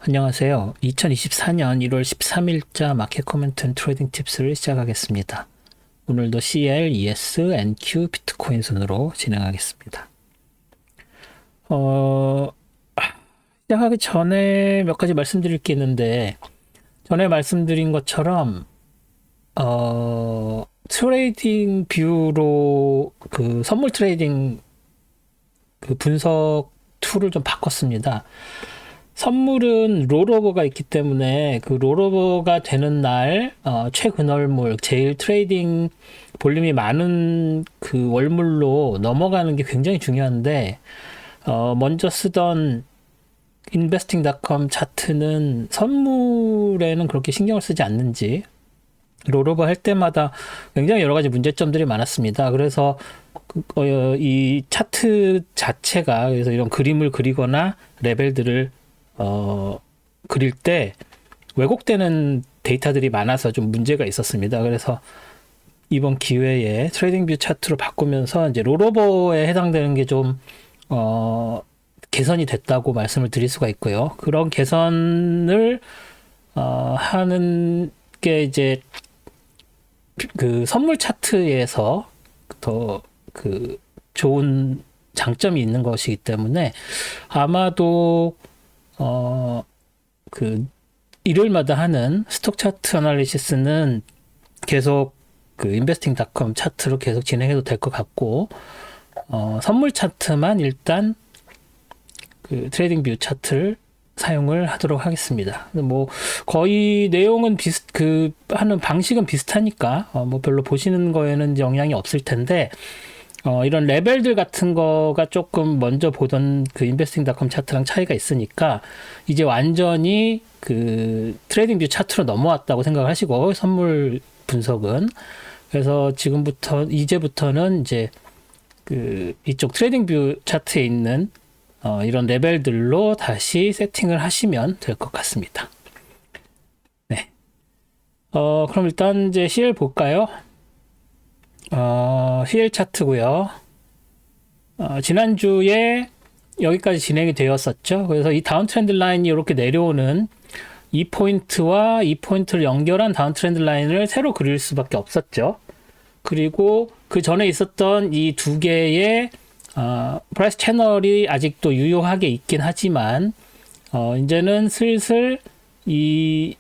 안녕하세요. 2024년 1월 13일자 마켓 코멘트 앤 트레이딩 팁스를 시작하겠습니다. 오늘도 CL, ES, NQ, 비트코인 순으로 진행하겠습니다. 시작하기 전에 몇 가지 말씀드릴 게 있는데, 전에 말씀드린 것처럼 트레이딩 뷰로 그 선물 트레이딩 그 분석 툴을 좀 바꿨습니다. 선물은 롤오버가 있기 때문에 그 롤오버가 되는 날 최근월물 제일 트레이딩 볼륨이 많은 그 월물로 넘어가는 게 굉장히 중요한데, 먼저 쓰던 investing.com 차트는 선물에는 그렇게 신경을 쓰지 않는지 롤오버 할 때마다 굉장히 여러 가지 문제점들이 많았습니다. 그래서 이 차트 자체가, 그래서 이런 그림을 그리거나 레벨들을 그릴 때 왜곡되는 데이터들이 많아서 좀 문제가 있었습니다. 그래서 이번 기회에 트레이딩 뷰 차트로 바꾸면서 이제 롤오버에 해당되는 게 좀 개선이 됐다고 말씀을 드릴 수가 있고요. 그런 개선을 하는 게 이제 그 선물 차트에서 더 그 좋은 장점이 있는 것이기 때문에 아마도 그 일요일마다 하는 스톡 차트 애널리시스는 계속 그 investing.com 차트로 계속 진행해도 될 것 같고, 선물 차트만 일단 그 트레이딩 뷰 차트를 사용을 하도록 하겠습니다. 뭐 거의 내용은 하는 방식은 비슷하니까 뭐 별로 보시는 거에는 영향이 없을 텐데, 이런 레벨들 같은 거가 조금 먼저 보던 그 investing.com 차트랑 차이가 있으니까 이제 완전히 그 트레이딩 뷰 차트로 넘어왔다고 생각하시고, 선물 분석은. 그래서 이제부터는 이제 그 이쪽 트레이딩 뷰 차트에 있는 이런 레벨들로 다시 세팅을 하시면 될 것 같습니다. 네. 그럼 일단 이제 CL 볼까요? CL 차트고요. 지난주에 여기까지 진행이 되었었죠. 그래서 이 다운 트렌드 라인이 이렇게 내려오는 이 포인트와 이 포인트를 연결한 다운 트렌드 라인을 새로 그릴 수밖에 없었죠. 그리고 그 전에 있었던 이 두 개의 프라이스 채널이 아직도 유효하게 있긴 하지만, 이제는 슬슬 이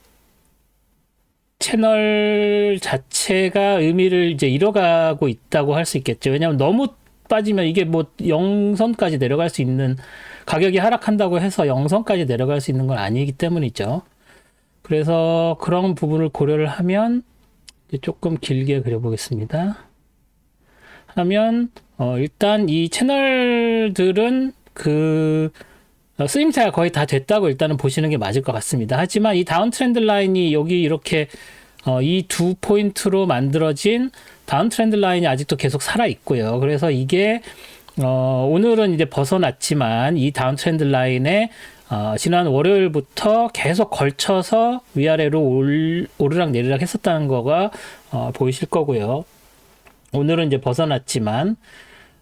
채널 자체가 의미를 이제 잃어가고 있다고 할 수 있겠죠. 왜냐하면 너무 빠지면 이게 뭐 0선까지 내려갈 수 있는, 가격이 하락한다고 해서 0선까지 내려갈 수 있는 건 아니기 때문이죠. 그래서 그런 부분을 고려를 하면 이제 조금 길게 그려보겠습니다. 하면 일단 이 채널들은 그 쓰임새가 거의 다 됐다고 일단은 보시는 게 맞을 것 같습니다. 하지만 이 다운 트렌드 라인이 여기 이렇게 이 두 포인트로 만들어진 다운 트렌드 라인이 아직도 계속 살아 있고요. 그래서 이게 오늘은 이제 벗어났지만 이 다운 트렌드 라인에 지난 월요일부터 계속 걸쳐서 위아래로 오르락 내리락 했었다는 거가 보이실 거고요. 오늘은 이제 벗어났지만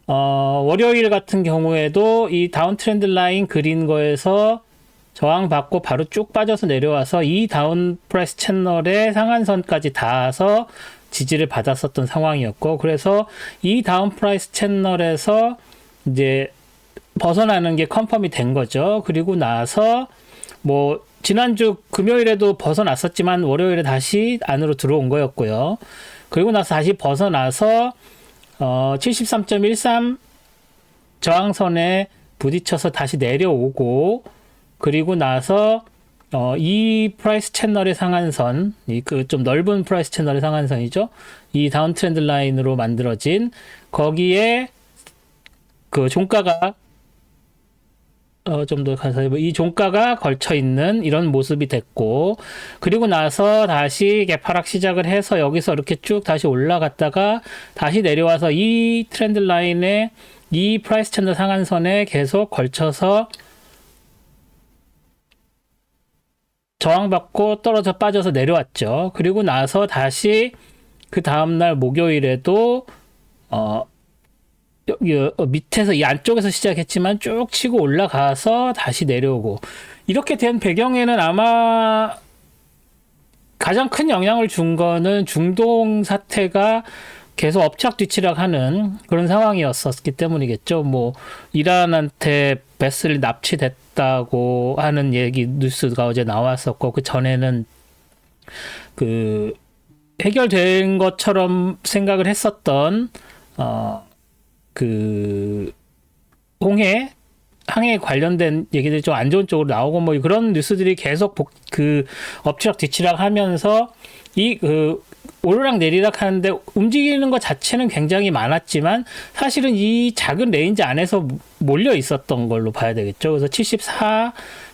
월요일 같은 경우에도 이 다운 트렌드 라인 그린 거에서 저항받고 바로 쭉 빠져서 내려와서 이 다운 프라이스 채널의 상한선까지 닿아서 지지를 받았었던 상황이었고, 그래서 이 다운 프라이스 채널에서 이제 벗어나는 게 컨펌이 된 거죠. 그리고 나서 뭐 지난주 금요일에도 벗어났었지만 월요일에 다시 안으로 들어온 거였고요. 그리고 나서 다시 벗어나서 73.13 저항선에 부딪혀서 다시 내려오고, 그리고 나서 이 프라이스 채널의 상한선, 그 좀 넓은 프라이스 채널의 상한선이죠. 이 다운 트렌드 라인으로 만들어진 거기에 그 종가가 좀 더 가서 이 종가가 걸쳐 있는 이런 모습이 됐고, 그리고 나서 다시 개파락 시작을 해서 여기서 이렇게 쭉 다시 올라갔다가 다시 내려와서 이 트렌드 라인에 이 프라이스 채널 상한선에 계속 걸쳐서 저항받고 떨어져 빠져서 내려왔죠. 그리고 나서 다시 그 다음날 목요일에도 여기 밑에서 이 안쪽에서 시작했지만 쭉 치고 올라가서 다시 내려오고 이렇게 된 배경에는 아마 가장 큰 영향을 준 거는 중동 사태가 계속 엎치락뒤치락하는 그런 상황이었었기 때문이겠죠. 뭐 이란한테 베슬이 납치됐다고 하는 얘기 뉴스가 어제 나왔었고 그 전에는 그 해결된 것처럼 생각을 했었던 그 항해에 관련된 얘기들이 좀 안 좋은 쪽으로 나오고 뭐 그런 뉴스들이 계속 엎치락 뒤치락 하면서 오르락 내리락 하는데 움직이는 것 자체는 굉장히 많았지만 사실은 이 작은 레인지 안에서 몰려 있었던 걸로 봐야 되겠죠. 그래서 74,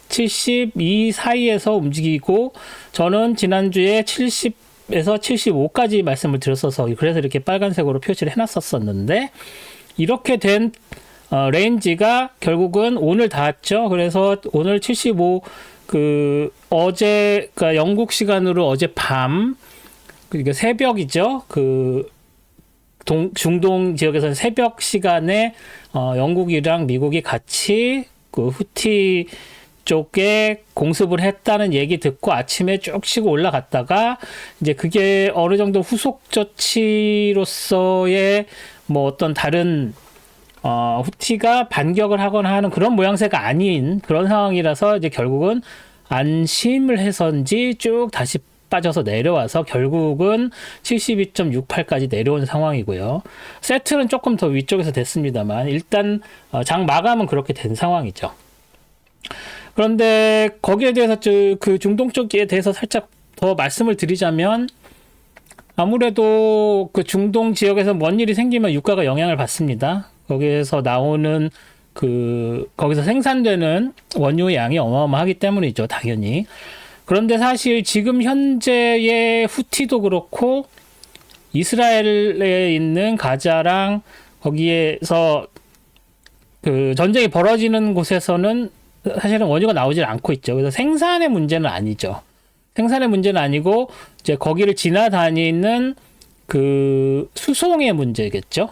72 사이에서 움직이고 저는 지난주에 70에서 75까지 말씀을 드렸어서 그래서 이렇게 빨간색으로 표시를 해놨었는데 이렇게 된 레인지가 결국은 오늘 닿았죠. 그래서 오늘 75 그러니까 영국 시간으로 어젯밤 그러니까 새벽이죠. 중동 지역에서는 새벽 시간에 영국이랑 미국이 같이 그 후티 쪽에 공습을 했다는 얘기 듣고 아침에 쭉 치고 올라갔다가 이제 그게 어느 정도 후속 조치로서의 뭐 어떤 다른 후티가 반격을 하거나 하는 그런 모양새가 아닌 그런 상황이라서 이제 결국은 안심을 해서인지 쭉 다시 빠져서 내려와서 결국은 72.68까지 내려온 상황이고요. 세트는 조금 더 위쪽에서 됐습니다만 일단 장 마감은 그렇게 된 상황이죠. 그런데 거기에 대해서 그 중동 쪽에 대해서 살짝 더 말씀을 드리자면 아무래도 그 중동 지역에서 뭔 일이 생기면 유가가 영향을 받습니다. 거기에서 나오는 거기서 생산되는 원유의 양이 어마어마하기 때문이죠, 당연히. 그런데 사실 지금 현재의 후티도 그렇고 이스라엘에 있는 가자랑 거기에서 그 전쟁이 벌어지는 곳에서는 사실은 원유가 나오질 않고 있죠. 그래서 생산의 문제는 아니죠. 생산의 문제는 아니고 이제 거기를 지나다니는 그 수송의 문제겠죠.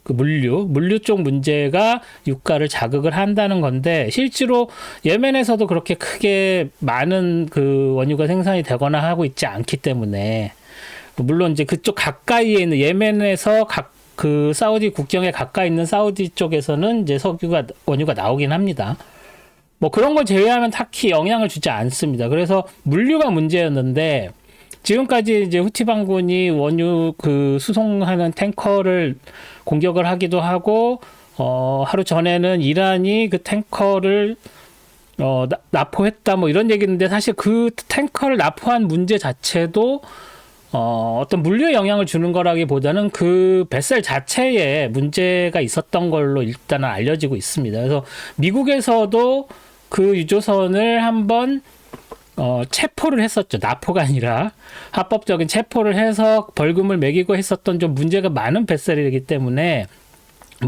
그 물류 쪽 문제가 유가를 자극을 한다는 건데 실제로 예멘에서도 그렇게 크게 많은 그 원유가 생산이 되거나 하고 있지 않기 때문에 물론 이제 그쪽 가까이에 있는 예멘에서 그 사우디 국경에 가까이 있는 사우디 쪽에서는 이제 원유가 나오긴 합니다. 뭐 그런 걸 제외하면 딱히 영향을 주지 않습니다. 그래서 물류가 문제였는데 지금까지 이제 후티 반군이 원유 수송하는 탱커를 공격을 하기도 하고 하루 전에는 이란이 그 탱커를 납포했다 뭐 이런 얘기인데 사실 그 탱커를 납포한 문제 자체도 어떤 물류에 영향을 주는 거라기보다는 그 뱃살 자체에 문제가 있었던 걸로 일단은 알려지고 있습니다. 그래서 미국에서도 그 유조선을 한번 체포를 했었죠. 납포가 아니라 합법적인 체포를 해서 벌금을 매기고 했었던 좀 문제가 많은 뱃살이기 때문에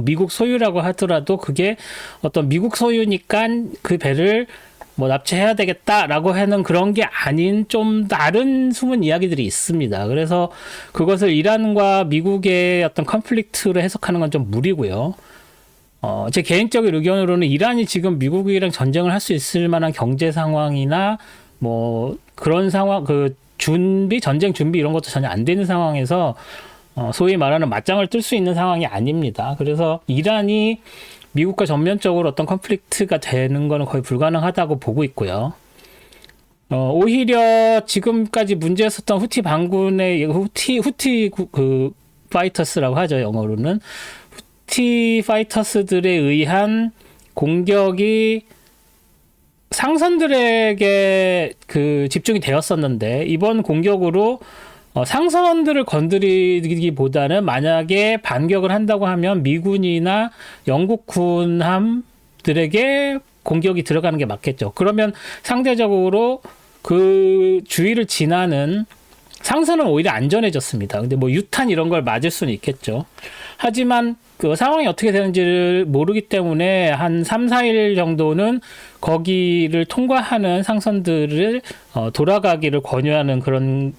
미국 소유라고 하더라도 그게 어떤 미국 소유니까 그 배를 뭐 납치해야 되겠다라고 하는 그런 게 아닌 좀 다른 숨은 이야기들이 있습니다. 그래서 그것을 이란과 미국의 어떤 컨플릭트로 해석하는 건 좀 무리고요. 제 개인적인 의견으로는 이란이 지금 미국이랑 전쟁을 할 수 있을 만한 경제 상황이나 뭐 그런 상황, 전쟁 준비 이런 것도 전혀 안 되는 상황에서 소위 말하는 맞짱을 뜰 수 있는 상황이 아닙니다. 그래서 이란이 미국과 전면적으로 어떤 컨플릭트가 되는 거는 거의 불가능하다고 보고 있고요. 오히려 지금까지 문제였었던 후티 반군의 후티 파이터스라고 하죠, 영어로는. 후티 파이터스들에 의한 공격이 상선들에게 집중이 되었었는데 이번 공격으로 상선들을 건드리기보다는 만약에 반격을 한다고 하면 미군이나 영국 군함들에게 공격이 들어가는 게 맞겠죠. 그러면 상대적으로 그 주위를 지나는 상선은 오히려 안전해졌습니다. 근데 뭐 유탄 이런 걸 맞을 수는 있겠죠. 하지만 그 상황이 어떻게 되는지를 모르기 때문에 한 3, 4일 정도는 거기를 통과하는 상선들을 돌아가기를 권유하는 그런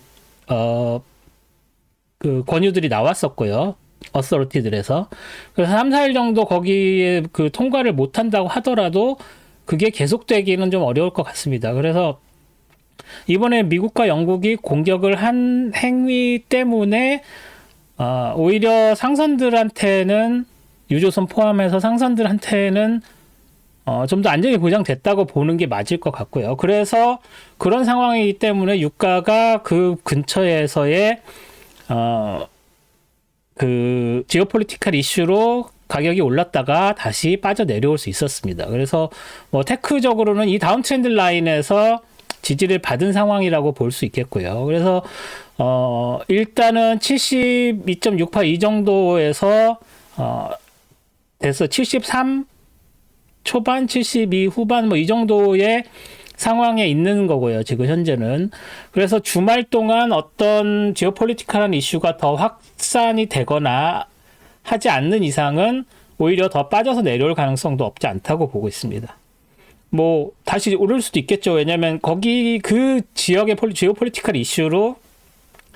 권유들이 나왔었고요. 어서리티들에서. 그래서 3, 4일 정도 거기에 그 통과를 못 한다고 하더라도 그게 계속되기는 좀 어려울 것 같습니다. 그래서 이번에 미국과 영국이 공격을 한 행위 때문에 오히려 상선들한테는, 유조선 포함해서 상선들한테는 좀 더 안전이 보장됐다고 보는 게 맞을 것 같고요. 그래서 그런 상황이기 때문에 유가가 그 근처에서의 그 지오폴리티컬 이슈로 가격이 올랐다가 다시 빠져 내려올 수 있었습니다. 그래서 뭐 테크적으로는 이 다운 트렌드 라인에서 지지를 받은 상황이라고 볼 수 있겠고요. 그래서 일단은 72.68 이 정도에서 돼서 73 초반, 72 후반 뭐 이 정도의 상황에 있는 거고요. 지금 현재는. 그래서 주말 동안 어떤 지오폴리티컬한 이슈가 더 확산이 되거나 하지 않는 이상은 오히려 더 빠져서 내려올 가능성도 없지 않다고 보고 있습니다. 뭐 다시 오를 수도 있겠죠. 왜냐하면 거기 그 지역의 지오폴리티컬 이슈로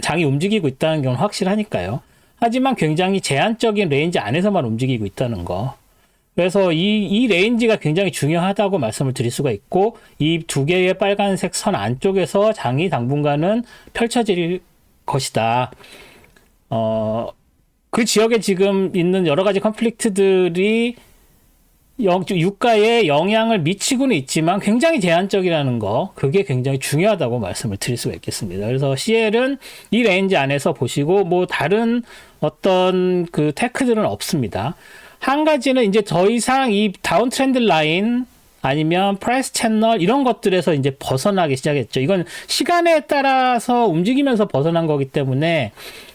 장이 움직이고 있다는 건 확실하니까요. 하지만 굉장히 제한적인 레인지 안에서만 움직이고 있다는 거. 그래서 이 레인지가 굉장히 중요하다고 말씀을 드릴 수가 있고, 이 두 개의 빨간색 선 안쪽에서 장이 당분간은 펼쳐질 것이다. 그 지역에 지금 있는 여러 가지 컨플릭트들이 유가에 영향을 미치고는 있지만 굉장히 제한적이라는 거, 그게 굉장히 중요하다고 말씀을 드릴 수가 있겠습니다. 그래서 CL은 이 레인지 안에서 보시고 뭐 다른 어떤 그 테크들은 없습니다. 한 가지는 이제 더 이상 이 다운 트렌드 라인 아니면 프라이스 채널 이런 것들에서 이제 벗어나기 시작했죠. 이건 시간에 따라서 움직이면서 벗어난 거기 때문에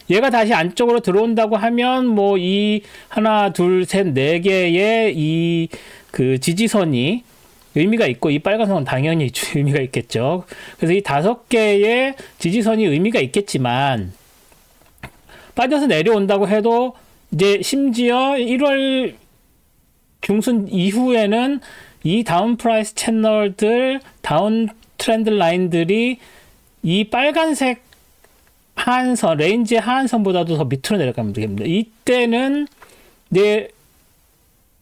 얘가 다시 안쪽으로 들어온다고 하면 뭐 이 하나, 둘, 셋, 네 개의 이 그 지지선이 의미가 있고, 이 빨간 선은 당연히 의미가 있겠죠. 그래서 이 5개의 지지선이 의미가 있겠지만 빠져서 내려온다고 해도 이제 심지어 1월 중순 이후에는 이 다운 프라이스 채널들, 다운 트렌드 라인들이 이 빨간색 하한선, 레인지의 하한선보다도 더 밑으로 내려가면 됩니다. 이때는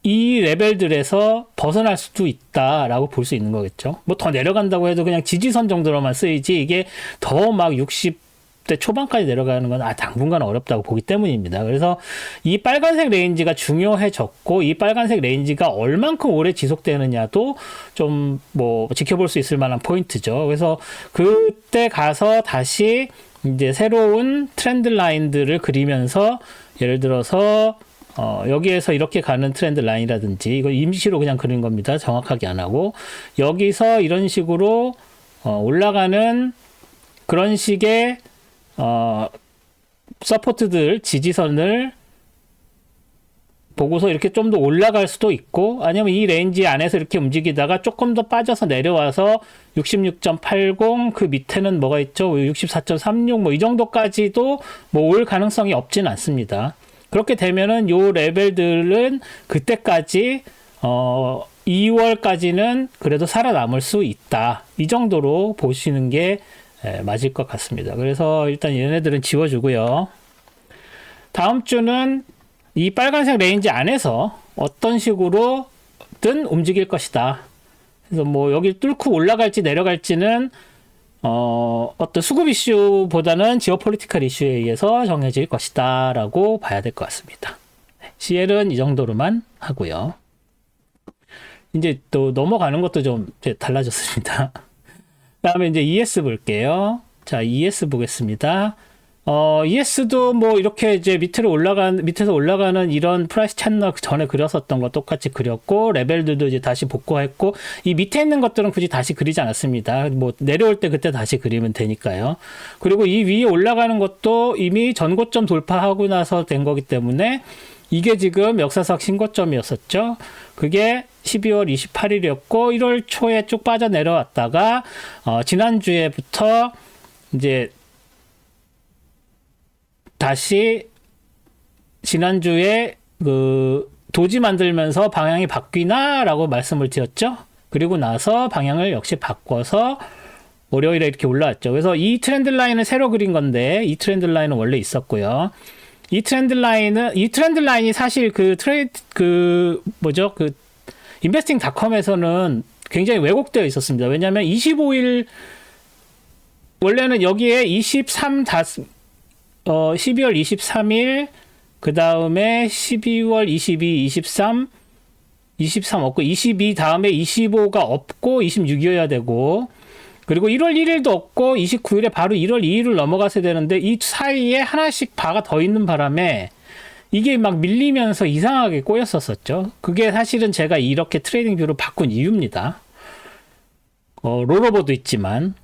이 레벨들에서 벗어날 수도 있다라고 볼 수 있는 거겠죠. 뭐 더 내려간다고 해도 그냥 지지선 정도로만 쓰이지, 이게 더 막 60대 초반까지 내려가는 건 당분간 어렵다고 보기 때문입니다. 그래서 이 빨간색 레인지가 중요해졌고, 이 빨간색 레인지가 얼만큼 오래 지속되느냐도 좀 뭐 지켜볼 수 있을 만한 포인트죠. 그래서 그때 가서 다시 이제 새로운 트렌드 라인들을 그리면서, 예를 들어서 여기에서 이렇게 가는 트렌드 라인이라든지, 이거 임시로 그냥 그린 겁니다. 정확하게 안 하고, 여기서 이런 식으로 올라가는 그런 식의 서포트들, 지지선을 보고서 이렇게 좀 더 올라갈 수도 있고, 아니면 이 레인지 안에서 이렇게 움직이다가 조금 더 빠져서 내려와서 66.80, 그 밑에는 뭐가 있죠? 64.36, 뭐 이 정도까지도 뭐 올 가능성이 없진 않습니다. 그렇게 되면은 요 레벨들은 그때까지 2월까지는 그래도 살아남을 수 있다. 이 정도로 보시는 게 맞을 것 같습니다. 그래서 일단 얘네들은 지워주고요. 다음 주는 이 빨간색 레인지 안에서 어떤 식으로든 움직일 것이다. 그래서 뭐 여기 뚫고 올라갈지 내려갈지는 어떤 수급 이슈보다는 지오폴리티컬 이슈에 의해서 정해질 것이다 라고 봐야 될 것 같습니다. CL은 이 정도로만 하고요. 이제 또 넘어가는 것도 좀 달라졌습니다. 다음에 이제 ES 볼게요. 자, ES 보겠습니다. ES도 뭐 이렇게 이제 밑에서 올라가는 이런 프라이스 채널 전에 그렸었던 거 똑같이 그렸고, 레벨들도 이제 다시 복구했고, 이 밑에 있는 것들은 굳이 다시 그리지 않았습니다. 뭐 내려올 때 그때 다시 그리면 되니까요. 그리고 이 위에 올라가는 것도 이미 전고점 돌파하고 나서 된 거기 때문에 이게 지금 역사상 신고점이었었죠. 그게 12월 28일이었고 1월 초에 쭉 빠져 내려왔다가 지난주에부터 이제 다시 지난주에 그 도지 만들면서 방향이 바뀌나라고 말씀을 드렸죠. 그리고 나서 방향을 역시 바꿔서 월요일에 이렇게 올라왔죠. 그래서 이 트렌드 라인을 새로 그린 건데, 이 트렌드 라인은 원래 있었고요. 이 트렌드 라인이 사실 investing.com에서는 굉장히 왜곡되어 있었습니다. 왜냐하면 25일 원래는 여기에 12월 23일 그 다음에 12월 22, 23 없고 22 다음에 25가 없고 26이어야 되고, 그리고 1월 1일도 없고 29일에 바로 1월 2일을 넘어갔어야 되는데 이 사이에 하나씩 바가 더 있는 바람에 이게 막 밀리면서 이상하게 꼬였었죠. 그게 사실은 제가 이렇게 트레이딩 뷰로 바꾼 이유입니다. 롤오버도 있지만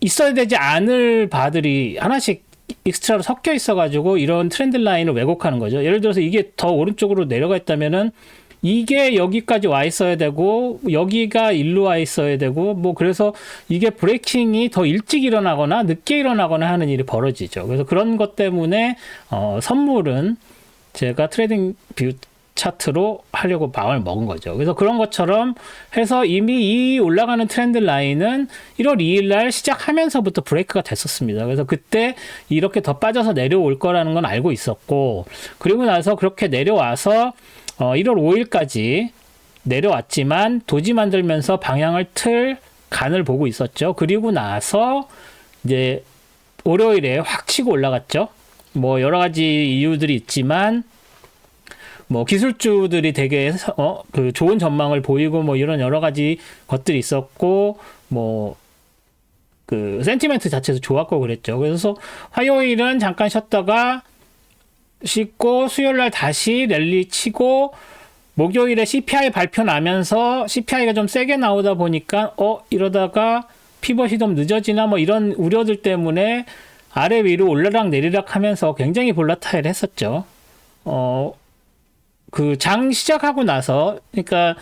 있어야 되지 않을 바들이 하나씩 익스트라로 섞여 있어가지고 이런 트렌드 라인을 왜곡하는 거죠. 예를 들어서 이게 더 오른쪽으로 내려가 있다면은 이게 여기까지 와 있어야 되고 여기가 일로 와 있어야 되고 뭐 그래서 이게 브레이킹이 더 일찍 일어나거나 늦게 일어나거나 하는 일이 벌어지죠. 그래서 그런 것 때문에 선물은 제가 트레이딩 뷰 차트로 하려고 마음을 먹은 거죠. 그래서 그런 것처럼 해서 이미 이 올라가는 트렌드 라인은 1월 2일 날 시작하면서부터 브레이크가 됐었습니다. 그래서 그때 이렇게 더 빠져서 내려올 거라는 건 알고 있었고, 그리고 나서 그렇게 내려와서 1월 5일까지 내려왔지만 도지 만들면서 방향을 틀 간을 보고 있었죠. 그리고 나서 이제 월요일에 확 치고 올라갔죠. 뭐 여러 가지 이유들이 있지만 뭐 기술주들이 되게 그 좋은 전망을 보이고 뭐 이런 여러 가지 것들이 있었고 뭐 그 센티멘트 자체도 좋았고 그랬죠. 그래서 화요일은 잠깐 쉬었다가 씻고 수요일 날 다시 랠리 치고 목요일에 CPI 발표 나면서 CPI가 좀 세게 나오다 보니까 이러다가 피벗이 좀 늦어지나 뭐 이런 우려들 때문에 아래 위로 올라락 내리락 하면서 굉장히 볼라타일 했었죠. 그 장 시작하고 나서, 그러니까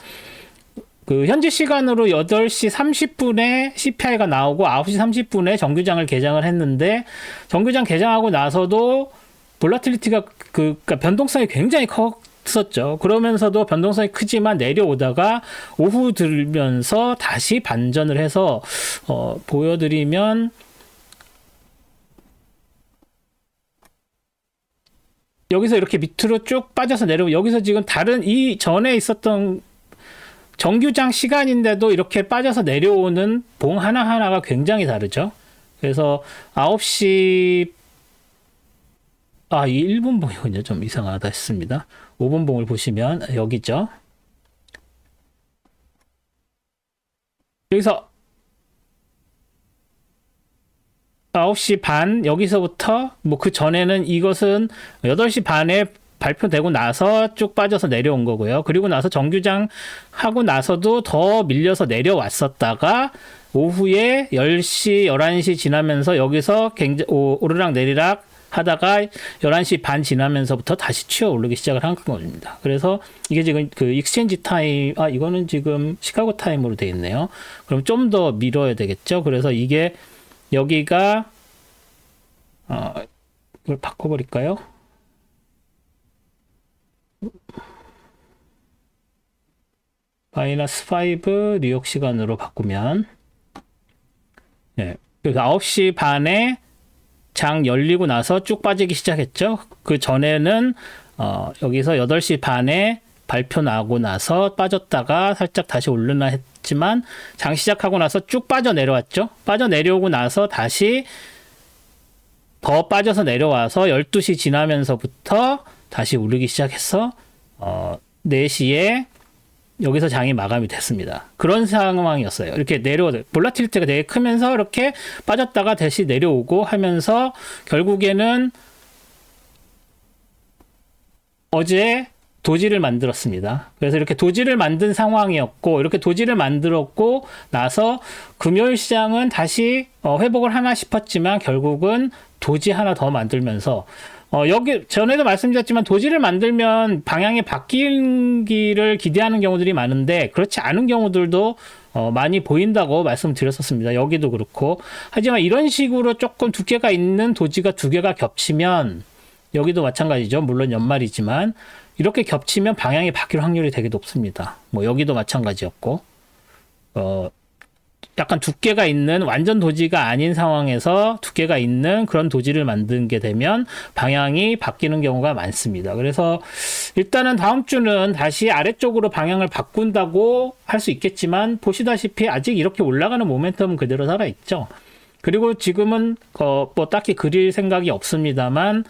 그 현지 시간으로 8시 30분에 CPI가 나오고 9시 30분에 정규장을 개장을 했는데, 정규장 개장하고 나서도 볼라틸리티가 그러니까 변동성이 굉장히 컸었죠. 그러면서도 변동성이 크지만 내려오다가 오후 들면서 다시 반전을 해서 보여드리면 여기서 이렇게 밑으로 쭉 빠져서 내려오고, 여기서 지금 다른 이 전에 있었던 정규장 시간인데도 이렇게 빠져서 내려오는 봉 하나하나가 굉장히 다르죠. 그래서 9시 이 1분 봉이군요. 좀 이상하다 했습니다. 5분 봉을 보시면 여기죠. 여기서 9시 반 여기서부터 뭐 그 전에는 이것은 8시 반에 발표되고 나서 쭉 빠져서 내려온 거고요. 그리고 나서 정규장 하고 나서도 더 밀려서 내려왔었다가 오후에 10시, 11시 지나면서 여기서 굉장히 오르락 내리락 하다가 11시 반 지나면서부터 다시 치어 오르기 시작을 한 겁니다. 그래서 이게 지금 그 익스체인지 타임, 이거는 지금 시카고 타임으로 되어 있네요. 그럼 좀 더 밀어야 되겠죠. 그래서 이게 여기가 이걸 바꿔버릴까요? -5 뉴욕 시간으로 바꾸면, 네, 그래서 9시 반에 장 열리고 나서 쭉 빠지기 시작했죠. 그 전에는 여기서 8시 반에 발표 나고 나서 빠졌다가 살짝 다시 오르나 했지만 장 시작하고 나서 쭉 빠져 내려왔죠. 빠져 내려오고 나서 다시 더 빠져서 내려와서 12시 지나면서부터 다시 오르기 시작해서 4시에 여기서 장이 마감이 됐습니다. 그런 상황이었어요. 이렇게 볼라틸리티가 되게 크면서 이렇게 빠졌다가 다시 내려오고 하면서 결국에는 어제 도지를 만들었습니다. 그래서 이렇게 도지를 만든 상황이었고, 이렇게 도지를 만들었고 나서 금요일 시장은 다시 회복을 하나 싶었지만 결국은 도지 하나 더 만들면서 여기 전에도 말씀드렸지만 도지를 만들면 방향이 바뀌기를 기대하는 경우들이 많은데 그렇지 않은 경우들도 많이 보인다고 말씀드렸었습니다. 여기도 그렇고. 하지만 이런 식으로 조금 두께가 있는 도지가 두 개가 겹치면, 여기도 마찬가지죠. 물론 연말이지만 이렇게 겹치면 방향이 바뀔 확률이 되게 높습니다. 뭐 여기도 마찬가지였고, 약간 두께가 있는 완전 도지가 아닌 상황에서 두께가 있는 그런 도지를 만드게 되면 방향이 바뀌는 경우가 많습니다. 그래서 일단은 다음 주는 다시 아래쪽으로 방향을 바꾼다고 할 수 있겠지만 보시다시피 아직 이렇게 올라가는 모멘텀은 그대로 살아있죠. 그리고 지금은 뭐 딱히 그릴 생각이 없습니다만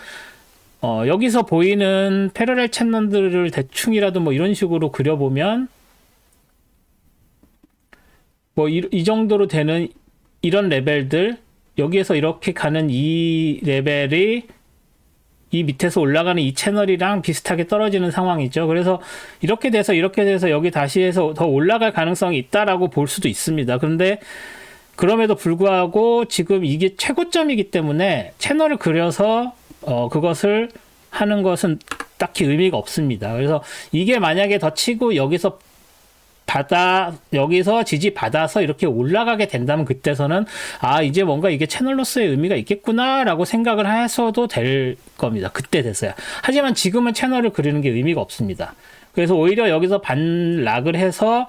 여기서 보이는 패러렐 채널들을 대충이라도 뭐 이런 식으로 그려보면 뭐 이 정도로 되는 이런 레벨들, 여기에서 이렇게 가는 이 레벨이 이 밑에서 올라가는 이 채널이랑 비슷하게 떨어지는 상황이죠. 그래서 이렇게 돼서 여기 다시 해서 더 올라갈 가능성이 있다라고 볼 수도 있습니다. 그런데 그럼에도 불구하고 지금 이게 최고점이기 때문에 채널을 그려서 그것을 하는 것은 딱히 의미가 없습니다. 그래서 이게 만약에 더 치고 여기서 지지 받아서 이렇게 올라가게 된다면 그때서는 이제 뭔가 이게 채널로서의 의미가 있겠구나라고 생각을 하셔도 될 겁니다. 그때 돼서야. 하지만 지금은 채널을 그리는 게 의미가 없습니다. 그래서 오히려 여기서 반락을 해서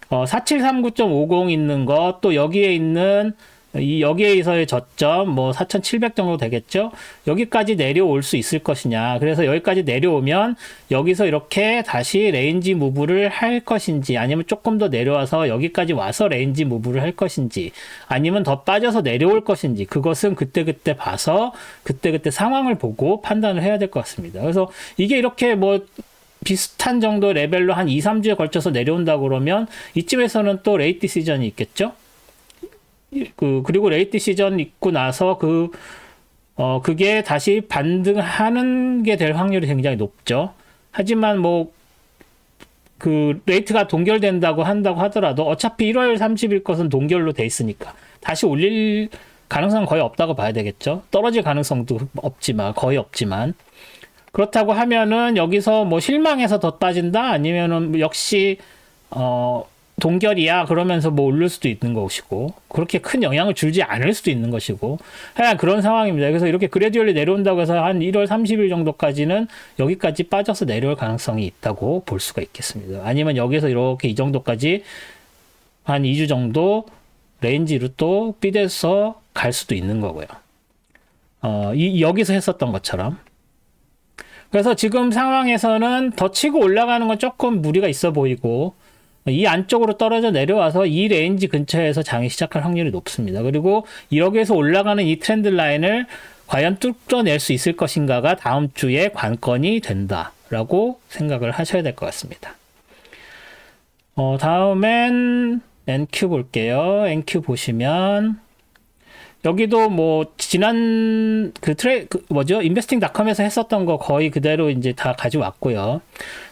4739.50 있는 것, 또 여기에 있는 여기에서의 저점 뭐 4,700 정도 되겠죠. 여기까지 내려올 수 있을 것이냐. 그래서 여기까지 내려오면 여기서 이렇게 다시 레인지 무브를 할 것인지, 아니면 조금 더 내려와서 여기까지 와서 레인지 무브를 할 것인지, 아니면 더 빠져서 내려올 것인지, 그것은 그때그때 봐서 그때그때 상황을 보고 판단을 해야 될 것 같습니다. 그래서 이게 이렇게 뭐 비슷한 정도 레벨로 한 2, 3주에 걸쳐서 내려온다 그러면 이쯤에서는 또 레이트 시즌이 있겠죠. 그리고 레이트 시즌 있고 나서 그게 다시 반등하는 게 될 확률이 굉장히 높죠. 하지만 뭐 레이트가 동결된다고 한다고 하더라도 어차피 1월 30일 것은 동결로 돼 있으니까 다시 올릴 가능성은 거의 없다고 봐야 되겠죠. 떨어질 가능성도 거의 없지만. 그렇다고 하면은 여기서 뭐 실망해서 더 빠진다? 아니면은 역시 동결이야 그러면서 뭐 오를 수도 있는 것이고, 그렇게 큰 영향을 주지 않을 수도 있는 것이고, 하여간 그런 상황입니다. 그래서 이렇게 그래듀얼리 내려온다고 해서 한 1월 30일 정도까지는 여기까지 빠져서 내려올 가능성이 있다고 볼 수가 있겠습니다. 아니면 여기서 이렇게 이 정도까지 한 2주 정도 레인지로 또 삐대서 갈 수도 있는 거고요. 여기서 했었던 것처럼. 그래서 지금 상황에서는 더 치고 올라가는 건 조금 무리가 있어 보이고, 이 안쪽으로 떨어져 내려와서 이 레인지 근처에서 장이 시작할 확률이 높습니다. 그리고 여기에서 올라가는 이 트렌드 라인을 과연 뚫어낼 수 있을 것인가가 다음 주에 관건이 된다라고 생각을 하셔야 될 것 같습니다. 다음엔 NQ 볼게요. NQ 보시면 여기도 뭐 지난 investing.com에서 했었던 거 거의 그대로 이제 다 가져왔고요.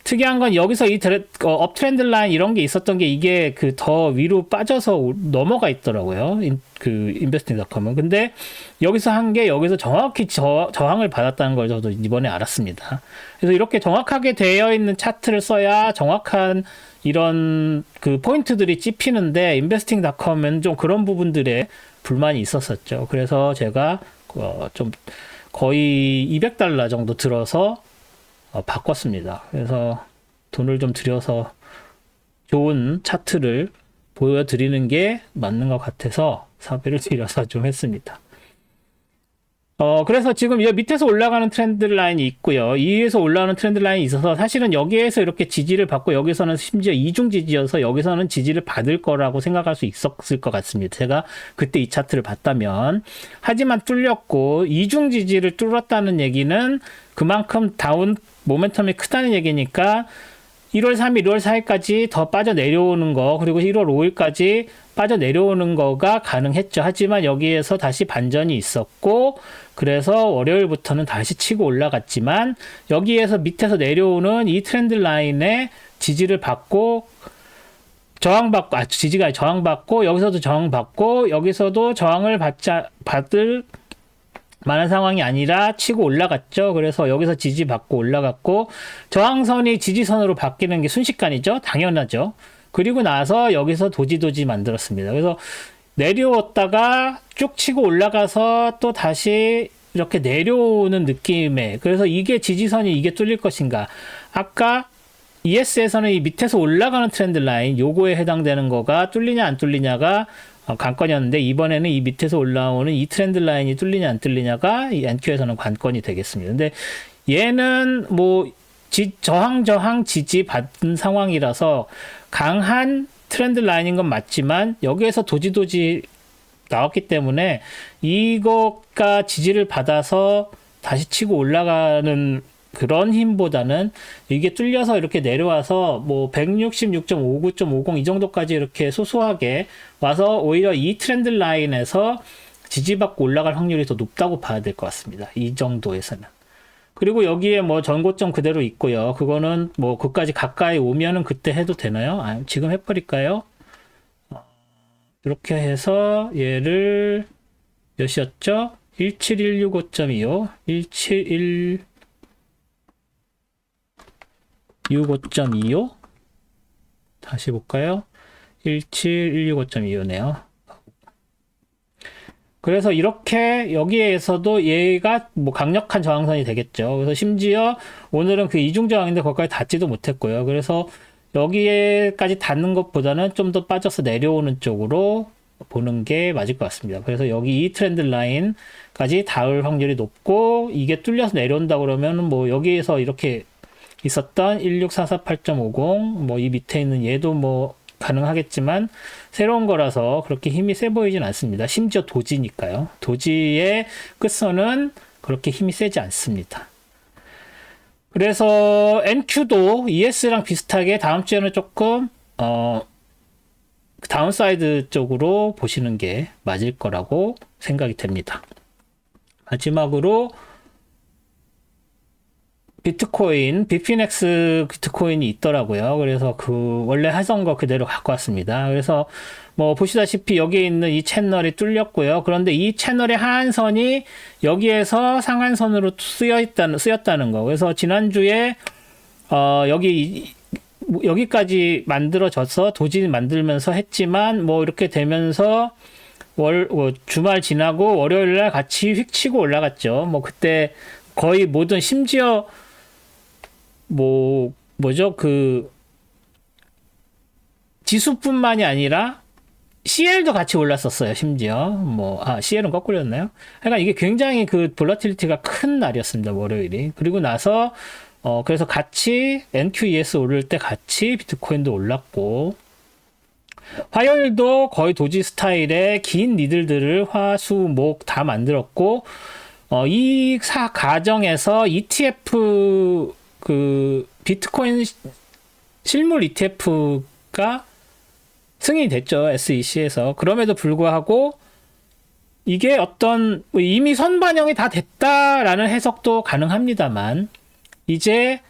특이한 건 여기서 이 업트렌드 라인 이런 게 있었던 게 이게 더 위로 빠져서 넘어가 있더라고요. investing.com은. 근데 여기서 한 게 여기서 정확히 저항을 받았다는 걸 저도 이번에 알았습니다. 그래서 이렇게 정확하게 되어 있는 차트를 써야 정확한 이런 포인트들이 찝히는데, investing.com은 좀 그런 부분들에 불만이 있었었죠. 그래서 제가 좀 거의 $200 정도 들어서 바꿨습니다. 그래서 돈을 좀 들여서 좋은 차트를 보여드리는 게 맞는 것 같아서 사비를 들여서 좀 했습니다. 그래서 지금 이 밑에서 올라가는 트렌드 라인이 있고요. 위에서 올라가는 트렌드 라인이 있어서 사실은 여기에서 이렇게 지지를 받고 여기서는 심지어 이중 지지여서 여기서는 지지를 받을 거라고 생각할 수 있었을 것 같습니다. 제가 그때 이 차트를 봤다면. 하지만 뚫렸고, 이중 지지를 뚫었다는 얘기는 그만큼 다운 모멘텀이 크다는 얘기니까 1월 3일, 1월 4일까지 더 빠져 내려오는 거, 그리고 1월 5일까지 빠져 내려오는 거가 가능했죠. 하지만 여기에서 다시 반전이 있었고, 그래서 월요일부터는 다시 치고 올라갔지만, 여기에서 밑에서 내려오는 이 트렌드 라인에 지지를 받고, 지지가 저항받고, 여기서도 저항받고, 여기서도 저항을 받을 만한 상황이 아니라 치고 올라갔죠. 그래서 여기서 지지받고 올라갔고, 저항선이 지지선으로 바뀌는 게 순식간이죠. 당연하죠. 그리고 나서 여기서 도지 만들었습니다. 그래서 내려왔다가 쭉 치고 올라가서 또 다시 이렇게 내려오는 느낌의, 그래서 이게 지지선이 이게 뚫릴 것인가. 아까 ES에서는 이 밑에서 올라가는 트렌드 라인, 요거에 해당되는 거가 뚫리냐 안 뚫리냐가 관건이었는데 이번에는 이 밑에서 올라오는 이 트렌드 라인이 뚫리냐 안 뚫리냐가 이 NQ에서는 관건이 되겠습니다. 근데 얘는 뭐 저항 지지 받은 상황이라서 강한 트렌드 라인인 건 맞지만 여기에서 도지 나왔기 때문에 이거가 지지를 받아서 다시 치고 올라가는 그런 힘보다는 이게 뚫려서 이렇게 내려와서 뭐 166.59.50 이 정도까지 이렇게 소소하게 와서 오히려 이 트렌드 라인에서 지지받고 올라갈 확률이 더 높다고 봐야 될 것 같습니다. 이 정도에서는. 그리고 여기에 뭐 전고점 그대로 있고요. 그거는 뭐 그까지 가까이 오면은 그때 해도 되나요? 지금 해버릴까요? 이렇게 해서 얘를 몇이었죠? 17165.25 17165.25 다시 볼까요? 17165.25네요. 그래서 이렇게 여기에서도 얘가 뭐 강력한 저항선이 되겠죠. 그래서 심지어 오늘은 그 이중 저항인데 거기까지 닿지도 못했고요. 그래서 여기에까지 닿는 것보다는 좀 더 빠져서 내려오는 쪽으로 보는 게 맞을 것 같습니다. 그래서 여기 이 트렌드 라인까지 닿을 확률이 높고 이게 뚫려서 내려온다 그러면 뭐 여기에서 이렇게 있었던 16448.50 뭐 이 밑에 있는 얘도 뭐 가능하겠지만 새로운 거라서 그렇게 힘이 세 보이진 않습니다. 심지어 도지니까요. 도지의 끝선은 그렇게 힘이 세지 않습니다. 그래서 NQ도 ES랑 비슷하게 다음 주에는 조금 다운사이드 쪽으로 보시는 게 맞을 거라고 생각이 됩니다. 마지막으로 비트코인, 비피넥스 비트코인이 있더라고요. 그래서 그 원래 하던 거 그대로 갖고 왔습니다. 그래서 뭐 보시다시피 여기에 있는 이 채널이 뚫렸고요. 그런데 이 채널의 하한선이 여기에서 상한선으로 쓰였다는 거. 그래서 지난주에 여기까지 만들어져서 도지 만들면서 했지만 뭐 이렇게 되면서 주말 지나고 월요일 날 같이 휙 치고 올라갔죠. 뭐 그때 거의 모든 심지어 그 지수뿐만이 아니라 CL도 같이 올랐었어요. 심지어 CL은 거꾸로였나요? 그러니까 이게 굉장히 그 볼러틸리티가 큰 날이었습니다. 월요일이. 그리고 나서 그래서 같이 NQES 오를 때 같이 비트코인도 올랐고 화요일도 거의 도지 스타일의 긴 니들들을 화, 수, 목 다 만들었고 이 과정에서 ETF 그 비트코인 실물 ETF가 승인이 됐죠. SEC에서. 그럼에도 불구하고 이게 어떤 이미 선반영이 다 됐다라는 해석도 가능합니다만 이제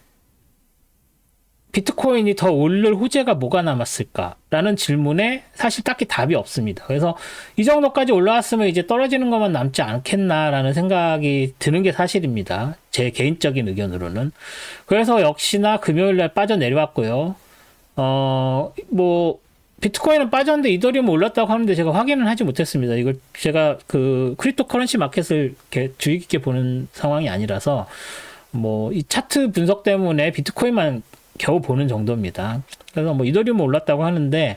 비트코인이 더 오를 호재가 뭐가 남았을까라는 질문에 사실 딱히 답이 없습니다. 그래서 이 정도까지 올라왔으면 이제 떨어지는 것만 남지 않겠나라는 생각이 드는 게 사실입니다. 제 개인적인 의견으로는. 그래서 역시나 금요일날 빠져내려왔고요. 비트코인은 빠졌는데 이더리움 올랐다고 하는데 제가 확인은 하지 못했습니다. 이걸 제가 그 크립토 커런시 마켓을 이렇게 주의 깊게 보는 상황이 아니라서 이 차트 분석 때문에 비트코인만 겨우 보는 정도입니다. 그래서 이더리움 올랐다고 하는데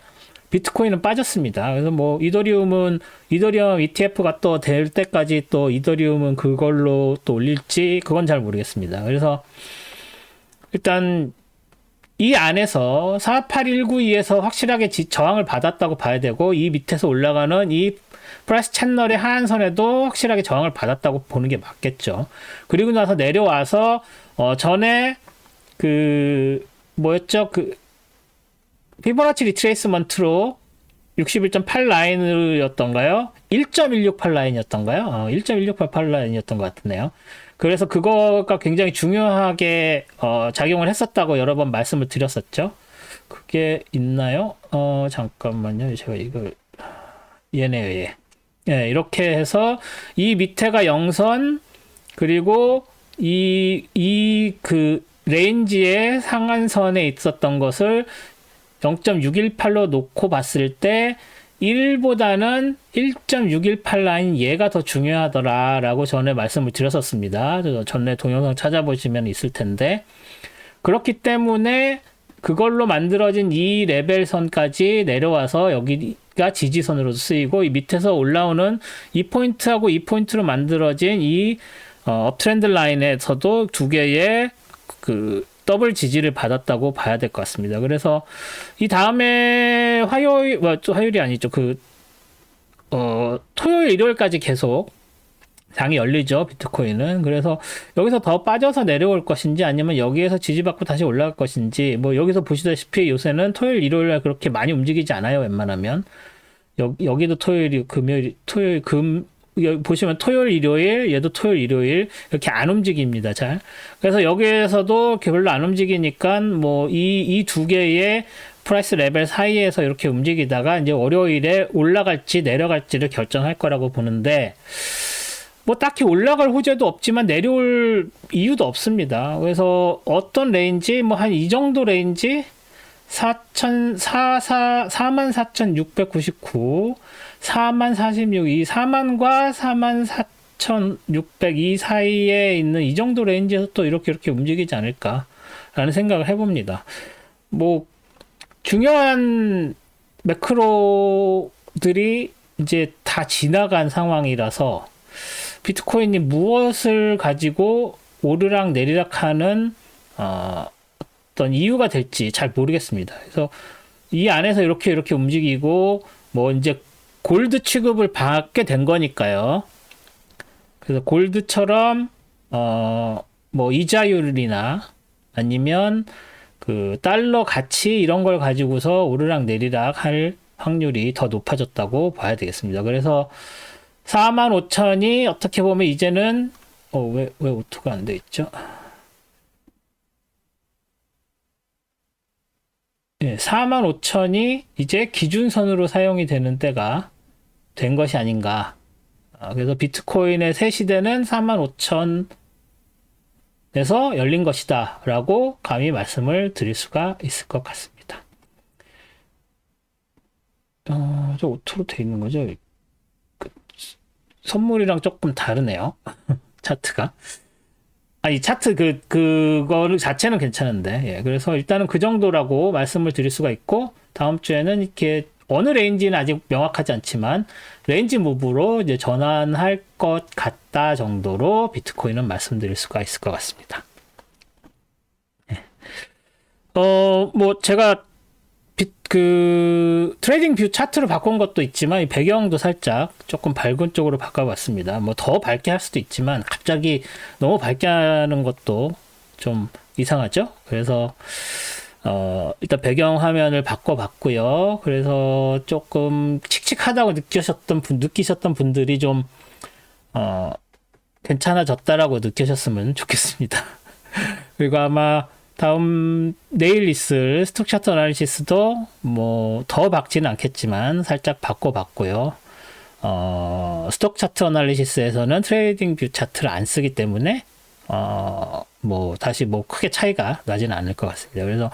비트코인은 빠졌습니다. 그래서 이더리움 ETF가 또 될 때까지 또 이더리움은 그걸로 또 올릴지 그건 잘 모르겠습니다. 그래서 일단 이 안에서 48192에서 확실하게 저항을 받았다고 봐야 되고 이 밑에서 올라가는 이 프라이스 채널의 하한선에도 확실하게 저항을 받았다고 보는 게 맞겠죠. 그리고 나서 내려와서 전에 피보나치 리트레이스먼트로 61.8 라인이었던가요? 1.168 라인이었던가요? 1.168 라인이었던 것 같네요. 그래서 그거가 굉장히 중요하게 작용을 했었다고 여러 번 말씀을 드렸었죠. 그게 있나요? 잠깐만요. 제가 이걸 얘네요. 예, 이렇게 해서 이 밑에가 0선 그리고 그 레인지의 상한선에 있었던 것을 0.618로 놓고 봤을 때 1보다는 1.618 라인 얘가 더 중요하더라라고 전에 말씀을 드렸었습니다. 전에 동영상 찾아보시면 있을 텐데 그렇기 때문에 그걸로 만들어진 이 레벨선까지 내려와서 여기가 지지선으로 쓰이고 이 밑에서 올라오는 이 포인트하고 이 포인트로 만들어진 이 업트렌드 라인에서도 두 개의 그 더블 지지를 받았다고 봐야 될 것 같습니다. 그래서 이 다음에 화요일이 아니죠. 토요일, 일요일까지 계속 장이 열리죠. 비트코인은. 그래서 여기서 더 빠져서 내려올 것인지 아니면 여기에서 지지받고 다시 올라갈 것인지 뭐 여기서 보시다시피 요새는 토요일, 일요일날 그렇게 많이 움직이지 않아요. 웬만하면. 여기도 토요일, 여기 보시면 토요일, 일요일, 얘도 토요일, 일요일 이렇게 안 움직입니다. 잘. 그래서 여기에서도 별로 안 움직이니까 뭐 이 두 개의 프라이스 레벨 사이에서 이렇게 움직이다가 이제 월요일에 올라갈지 내려갈지를 결정할 거라고 보는데 뭐 딱히 올라갈 호재도 없지만 내려올 이유도 없습니다. 그래서 어떤 레인지 뭐 한 이 정도 레인지 44,699 40,046 이 4만과 44,600 이 사이에 있는 이 정도 레인지에서 또 이렇게 움직이지 않을까라는 생각을 해봅니다. 뭐 중요한 매크로들이 이제 다 지나간 상황이라서 비트코인이 무엇을 가지고 오르락 내리락 하는 어떤 이유가 될지 잘 모르겠습니다. 그래서 이 안에서 이렇게 움직이고 뭐 이제 골드 취급을 받게 된 거니까요. 그래서 골드처럼 뭐 이자율이나 아니면 그 달러 가치 이런 걸 가지고서 오르락 내리락 할 확률이 더 높아졌다고 봐야 되겠습니다. 그래서 45,000이 어떻게 보면 이제는 왜 오토가 안 돼 있죠? 예, 45,000이 이제 기준선으로 사용이 되는 때가 된 것이 아닌가. 그래서 비트코인의 새 시대는 45,000에서 열린 것이다 라고 감히 말씀을 드릴 수가 있을 것 같습니다. 저 오토로 돼 있는 거죠? 선물이랑 조금 다르네요. 차트가. 아니, 차트 그거를 자체는 괜찮은데. 예. 그래서 일단은 그 정도라고 말씀을 드릴 수가 있고, 다음 주에는 이렇게 어느 레인지는 아직 명확하지 않지만, 레인지 무브로 이제 전환할 것 같다 정도로 비트코인은 말씀드릴 수가 있을 것 같습니다. 예. 뭐, 제가 트레이딩 뷰 차트로 바꾼 것도 있지만, 이 배경도 살짝 조금 밝은 쪽으로 바꿔봤습니다. 뭐 더 밝게 할 수도 있지만, 갑자기 너무 밝게 하는 것도 좀 이상하죠? 그래서, 일단 배경 화면을 바꿔봤고요. 그래서 조금 칙칙하다고 느끼셨던 분들이 좀, 괜찮아졌다라고 느끼셨으면 좋겠습니다. 그리고 아마, 내일 있을 스톡 차트 어나리시스도 뭐 더 밝지는 않겠지만 살짝 바꿔봤고요. 스톡 차트 어나리시스에서는 트레이딩 뷰 차트를 안 쓰기 때문에 뭐 다시 뭐 크게 차이가 나지는 않을 것 같습니다. 그래서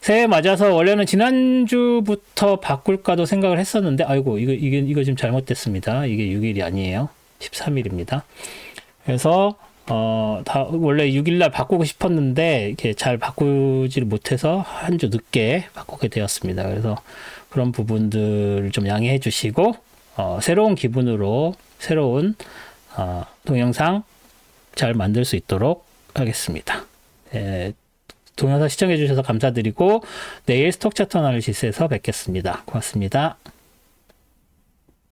새해 맞아서 원래는 지난주부터 바꿀까도 생각을 했었는데 아이고 이거 지금 잘못됐습니다. 이게 6일이 아니에요. 13일입니다. 그래서 원래 6일날 바꾸고 싶었는데, 이렇게 잘 바꾸지를 못해서 한 주 늦게 바꾸게 되었습니다. 그래서 그런 부분들을 좀 양해해 주시고, 새로운 기분으로, 새로운, 동영상 잘 만들 수 있도록 하겠습니다. 동영상 시청해 주셔서 감사드리고, 내일 스톡 차트 어나리시스에서 뵙겠습니다. 고맙습니다.